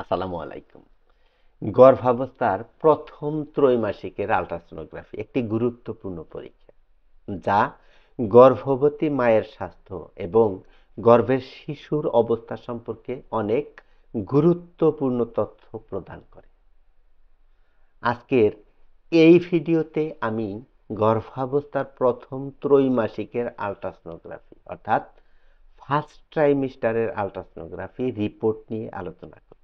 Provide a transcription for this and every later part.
আসসালামু আলাইকুম। গর্ভাবস্থার প্রথম ত্রৈমাসিকের আল্ট্রাসোনোগ্রাফি একটি গুরুত্বপূর্ণ পরীক্ষা, যা গর্ভবতী মায়ের স্বাস্থ্য এবং গর্ভের শিশুর অবস্থা সম্পর্কে অনেক গুরুত্বপূর্ণ তথ্য প্রদান করে। আজকের এই ভিডিওতে আমি গর্ভাবস্থার প্রথম ত্রৈমাসিকের আল্ট্রাসোনোগ্রাফি অর্থাৎ ফার্স্ট ট্রাইমিস্টারের আল্ট্রাসোনোগ্রাফি রিপোর্ট নিয়ে আলোচনা করব।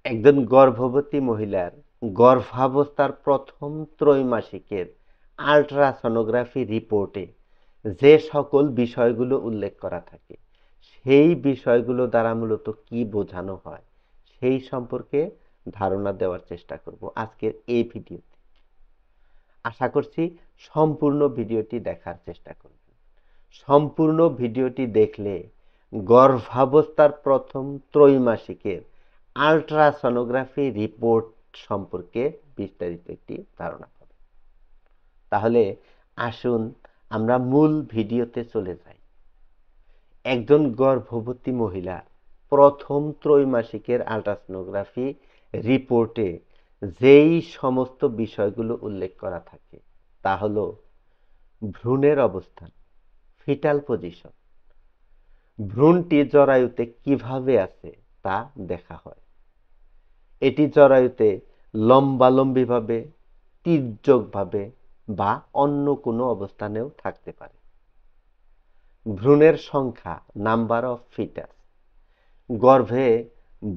একজন গর্ভবতী মহিলার গর্ভাবস্থার প্রথম ত্রৈমাসিকের আল্ট্রাসনোগ্রাফি রিপোর্টে যে সকল বিষয়গুলো উল্লেখ করা থাকে, সেই বিষয়গুলো দ্বারা মূলত কি বোঝানো হয় সেই সম্পর্কে ধারণা দেওয়ার চেষ্টা করব আজকের এই ভিডিওতে। আশা করছি সম্পূর্ণ ভিডিওটি দেখার চেষ্টা করবেন। সম্পূর্ণ ভিডিওটি দেখলে গর্ভাবস্থার প্রথম ত্রৈমাসিকের আল্ট্রাসনোগ্রাফি রিপোর্ট সম্পর্কে বিস্তারিত একটি ধারণা পাবেন। তাহলে আসুন আমরা মূল ভিডিওতে চলে যাই। একজন গর্ভবতী মহিলা প্রথম ত্রৈমাসিকের আল্ট্রাসনোগ্রাফি রিপোর্টে যেই সমস্ত বিষয়গুলো উল্লেখ করা থাকে তা হলো ভ্রূণের অবস্থান, ফিটাল পজিশন, ভ্রূণটি জরায়ুতে কিভাবে আছে তা দেখা হয়। এটি জরায়ুতে লম্বালম্বিভাবে, তির্যকভাবে বা অন্য কোনো অবস্থানেও থাকতে পারে। ভ্রূণের সংখ্যা, নাম্বার অফ ফিটাস, গর্ভে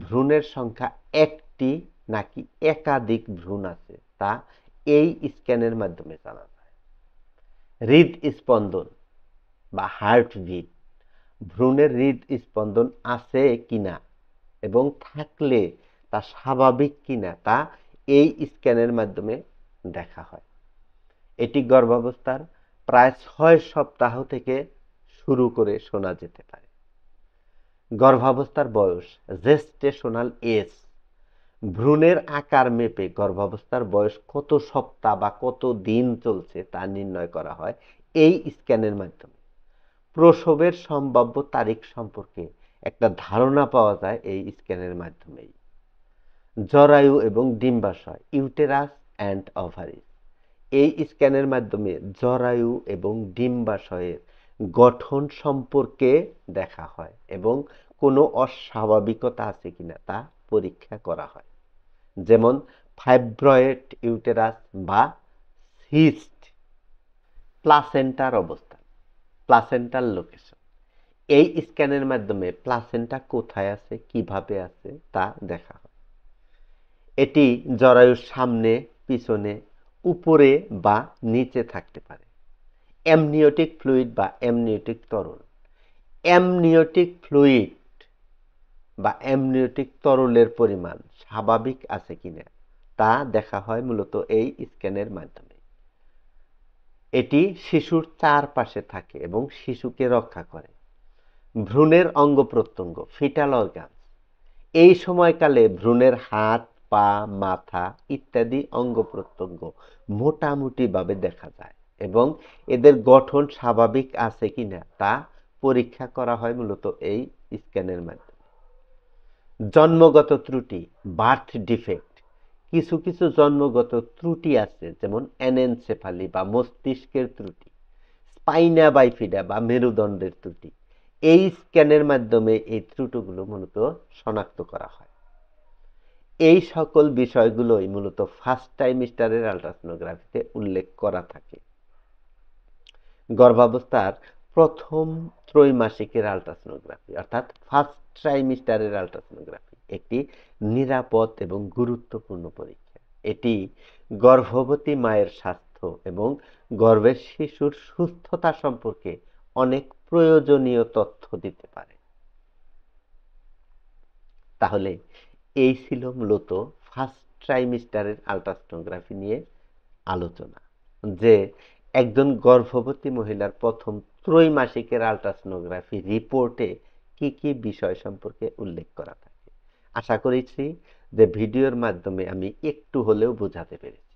ভ্রূণের সংখ্যা একটি নাকি একাধিক ভ্রূণ আছে তা এই স্ক্যানের মাধ্যমে জানা যায়। হৃদস্পন্দন বা হার্টবিট, ভ্রূণের হৃদস্পন্দন আছে কিনা এবং থাকলে তা স্বাভাবিক কিনা তা এই স্ক্যানের মাধ্যমে দেখা হয়। এটি গর্ভাবস্থার প্রায় 6 সপ্তাহ থেকে শুরু করে শোনা যেতে পারে। গর্ভাবস্থার বয়স, জেস্টেশনাল এজ, ভ্রূণের আকার মেপে গর্ভাবস্থার বয়স কত সপ্তাহ বা কত দিন চলছে তা নির্ণয় করা হয় এই স্ক্যানের মাধ্যমে। প্রসবের সম্ভাব্য তারিখ সম্পর্কে একটা ধারণা পাওয়া যায় এই স্ক্যানের মাধ্যমেই। জরায়ু এবং ডিম্বাশয়, ইউটেরাস অ্যান্ড ওভারিস, এই স্ক্যানের মাধ্যমে জরায়ু এবং ডিম্বাশয়ের গঠন সম্পর্কে দেখা হয় এবং কোনো অস্বাভাবিকতা আছে কিনা তা পরীক্ষা করা হয়, যেমন ফাইব্রয়েড ইউটেরাস বা সিস্ট। প্লাসেন্টার অবস্থান, প্লাসেন্টাল লোকেশন, এই স্ক্যানের মাধ্যমে প্লাসেন্টা কোথায় আছে, কিভাবে আছে তা দেখা হয়। এটি জরায়ুর সামনে, পিছনে, উপরে বা নিচে থাকতে পারে। অ্যামনিওটিক ফ্লুইড বা অ্যামনিওটিক তরল, অ্যামনিওটিক ফ্লুইড বা অ্যামনিওটিক তরলের পরিমাণ স্বাভাবিক আছে কিনা তা দেখা হয় মূলত এই স্ক্যানের মাধ্যমে। এটি শিশুর চারপাশে থাকে এবং শিশুকে রক্ষা করে। ভ্রূণের অঙ্গ প্রত্যঙ্গ, ফিটাল অর্গানস, এই সময়কালে ভ্রূণের হাত, পা, মাথা ইত্যাদি অঙ্গ প্রত্যঙ্গ মোটামুটিভাবে দেখা যায় এবং এদের গঠন স্বাভাবিক আছে কিনা তা পরীক্ষা করা হয় মূলত এই স্ক্যানের মাধ্যমে। জন্মগত ত্রুটি, বার্থ ডিফেক্ট, কিছু কিছু জন্মগত ত্রুটি আছে, যেমন অ্যানেনসেফালি বা মস্তিষ্কের ত্রুটি, স্পাইনা বাইফিডা বা মেরুদণ্ডের ত্রুটি। এই স্ক্যানের মাধ্যমে এই ত্রুটিগুলো মূলত শনাক্ত করা হয়। এই সকল বিষয়গুলোই মূলত ফার্স্ট ট্রাইমিস্টারের আল্ট্রাসোনোগ্রাফিতে উল্লেখ করা থাকে। গর্ভাবস্থার প্রথম ত্রৈমাসিকের আল্ট্রাসোনোগ্রাফি অর্থাৎ ফার্স্ট ট্রাইমিস্টারের আল্ট্রাসোনোগ্রাফি একটি নিরাপদ এবং গুরুত্বপূর্ণ পরীক্ষা। এটি গর্ভবতী মায়ের স্বাস্থ্য এবং গর্ভের শিশুর সুস্থতা সম্পর্কে অনেক প্রয়োজনীয় তথ্য দিতে পারে। তাহলে এই ছিল মূলত ফার্স্ট ট্রাইমিস্টারের আল্ট্রাসোনোগ্রাফি নিয়ে আলোচনা, যে একজন গর্ভবতী মহিলার প্রথম ত্রৈমাসিকের আল্ট্রাসোনোগ্রাফি রিপোর্টে কি কি বিষয় সম্পর্কে উল্লেখ করা থাকে। আশা করেছি যে ভিডিওর মাধ্যমে আমি একটু হলেও বোঝাতে পেরেছি।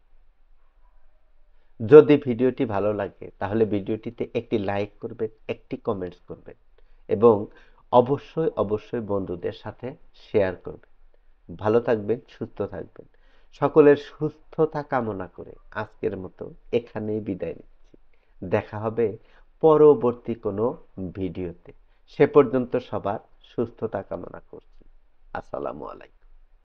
যদি ভিডিওটি ভালো লাগে তাহলে ভিডিওটিতে একটি লাইক করবেন, একটি কমেন্টস করবেন এবং অবশ্যই অবশ্যই বন্ধুদের সাথে শেয়ার করবেন। ভালো থাকবেন, সুস্থ থাকবেন। সকলের সুস্থতা কামনা করে আজকের মতো এখানেই বিদায় নিচ্ছি। দেখা হবে পরবর্তী কোনো ভিডিওতে। সে পর্যন্ত সবার সুস্থতা কামনা করছি। আসসালামু আলাইকুম।